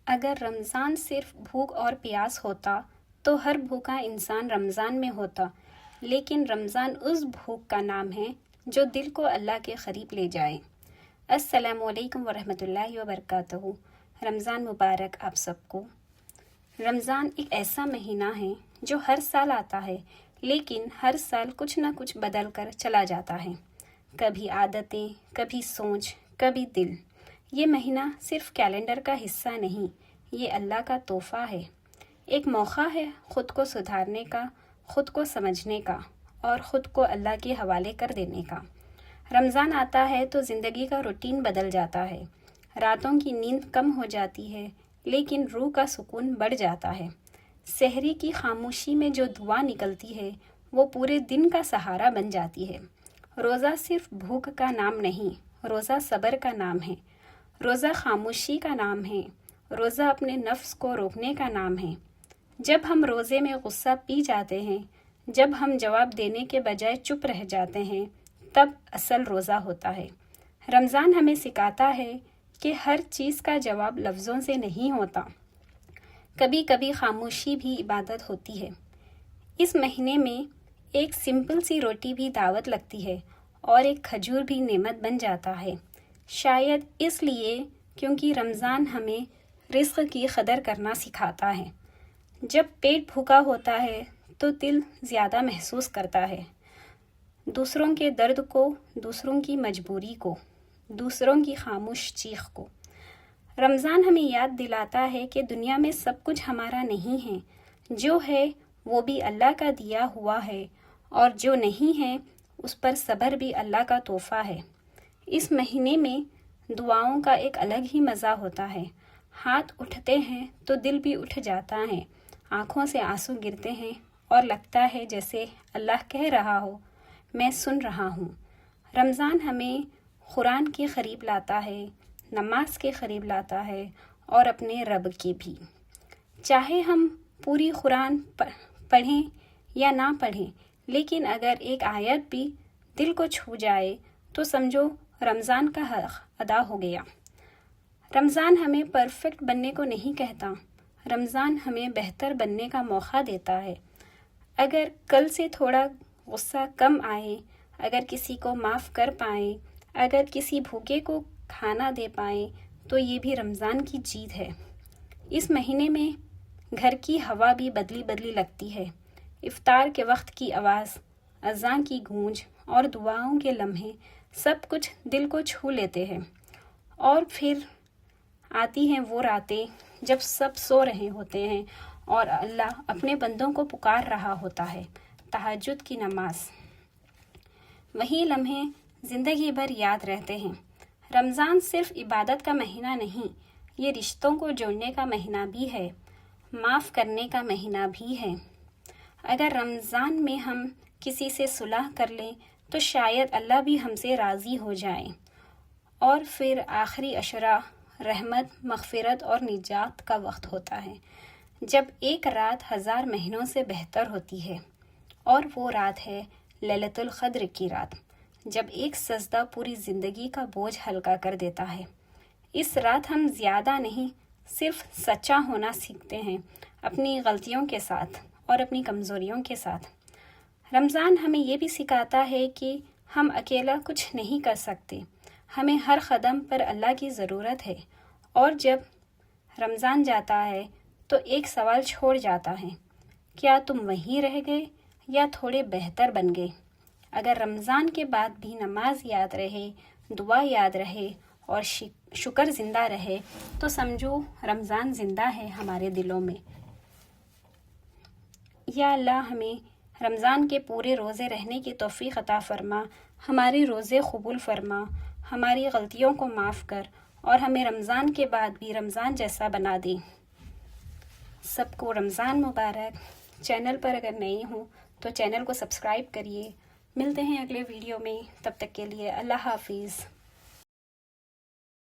اگر رمضان صرف بھوک اور پیاس ہوتا تو ہر بھوکا انسان رمضان میں ہوتا، لیکن رمضان اس بھوک کا نام ہے جو دل کو اللہ کے قریب لے جائے۔ السلام علیکم ورحمۃ اللہ وبرکاتہ۔ رمضان مبارک آپ سب کو۔ رمضان ایک ایسا مہینہ ہے جو ہر سال آتا ہے، لیکن ہر سال کچھ نہ کچھ بدل کر چلا جاتا ہے۔ کبھی عادتیں، کبھی سوچ، کبھی دل۔ یہ مہینہ صرف کیلنڈر کا حصہ نہیں، یہ اللہ کا تحفہ ہے۔ ایک موقع ہے خود کو سدھارنے کا، خود کو سمجھنے کا اور خود کو اللہ کے حوالے کر دینے کا۔ رمضان آتا ہے تو زندگی کا روٹین بدل جاتا ہے۔ راتوں کی نیند کم ہو جاتی ہے، لیکن روح کا سکون بڑھ جاتا ہے۔ سحری کی خاموشی میں جو دعا نکلتی ہے وہ پورے دن کا سہارا بن جاتی ہے۔ روزہ صرف بھوک کا نام نہیں، روزہ صبر کا نام ہے، روزہ خاموشی کا نام ہے، روزہ اپنے نفس کو روکنے کا نام ہے۔ جب ہم روزے میں غصہ پی جاتے ہیں، جب ہم جواب دینے کے بجائے چپ رہ جاتے ہیں، تب اصل روزہ ہوتا ہے۔ رمضان ہمیں سکھاتا ہے کہ ہر چیز کا جواب لفظوں سے نہیں ہوتا، کبھی کبھی خاموشی بھی عبادت ہوتی ہے۔ اس مہینے میں ایک سمپل سی روٹی بھی دعوت لگتی ہے اور ایک کھجور بھی نعمت بن جاتا ہے۔ شاید اس لیے کیونکہ رمضان ہمیں رزق کی قدر کرنا سکھاتا ہے۔ جب پیٹ بھوکا ہوتا ہے تو دل زیادہ محسوس کرتا ہے، دوسروں کے درد کو، دوسروں کی مجبوری کو، دوسروں کی خاموش چیخ کو۔ رمضان ہمیں یاد دلاتا ہے کہ دنیا میں سب کچھ ہمارا نہیں ہے، جو ہے وہ بھی اللہ کا دیا ہوا ہے، اور جو نہیں ہے اس پر صبر بھی اللہ کا تحفہ ہے۔ اس مہینے میں دعاؤں کا ایک الگ ہی مزہ ہوتا ہے۔ ہاتھ اٹھتے ہیں تو دل بھی اٹھ جاتا ہے، آنکھوں سے آنسو گرتے ہیں اور لگتا ہے جیسے اللہ کہہ رہا ہو، میں سن رہا ہوں۔ رمضان ہمیں قرآن کے قریب لاتا ہے، نماز کے قریب لاتا ہے اور اپنے رب کے بھی۔ چاہے ہم پوری قرآن پڑھیں یا نہ پڑھیں، لیکن اگر ایک آیت بھی دل کو چھو جائے تو سمجھو رمضان کا حق ادا ہو گیا۔ رمضان ہمیں پرفیکٹ بننے کو نہیں کہتا، رمضان ہمیں بہتر بننے کا موقع دیتا ہے۔ اگر کل سے تھوڑا غصہ کم آئے، اگر کسی کو معاف کر پائیں، اگر کسی بھوکے کو کھانا دے پائیں تو یہ بھی رمضان کی جیت ہے۔ اس مہینے میں گھر کی ہوا بھی بدلی بدلی لگتی ہے۔ افطار کے وقت کی آواز، اذان کی گونج اور دعاؤں کے لمحے سب کچھ دل کو چھو لیتے ہیں۔ اور پھر آتی ہیں وہ راتیں جب سب سو رہے ہوتے ہیں اور اللہ اپنے بندوں کو پکار رہا ہوتا ہے، تہجد کی نماز۔ وہی لمحے زندگی بھر یاد رہتے ہیں۔ رمضان صرف عبادت کا مہینہ نہیں، یہ رشتوں کو جوڑنے کا مہینہ بھی ہے، معاف کرنے کا مہینہ بھی ہے۔ اگر رمضان میں ہم کسی سے صلح کر لیں تو شاید اللہ بھی ہم سے راضی ہو جائے۔ اور پھر آخری عشرہ رحمت، مغفرت اور نجات کا وقت ہوتا ہے، جب ایک رات 1000 مہینوں سے بہتر ہوتی ہے، اور وہ رات ہے لیلۃ القدر کی رات، جب ایک سجدہ پوری زندگی کا بوجھ ہلکا کر دیتا ہے۔ اس رات ہم زیادہ نہیں، صرف سچا ہونا سیکھتے ہیں، اپنی غلطیوں کے ساتھ اور اپنی کمزوریوں کے ساتھ۔ رمضان ہمیں یہ بھی سکھاتا ہے کہ ہم اکیلا کچھ نہیں کر سکتے، ہمیں ہر قدم پر اللہ کی ضرورت ہے۔ اور جب رمضان جاتا ہے تو ایک سوال چھوڑ جاتا ہے، کیا تم وہیں رہ گئے یا تھوڑے بہتر بن گئے؟ اگر رمضان کے بعد بھی نماز یاد رہے، دعا یاد رہے اور شکر زندہ رہے تو سمجھو رمضان زندہ ہے ہمارے دلوں میں۔ یا اللہ ہمیں رمضان کے پورے روزے رہنے کی توفیق عطا فرما، ہمارے روزے قبول فرما، ہماری غلطیوں کو معاف کر اور ہمیں رمضان کے بعد بھی رمضان جیسا بنا دے۔ سب کو رمضان مبارک۔ چینل پر اگر نئے ہوں تو چینل کو سبسکرائب کریے۔ ملتے ہیں اگلے ویڈیو میں، تب تک کے لیے اللہ حافظ۔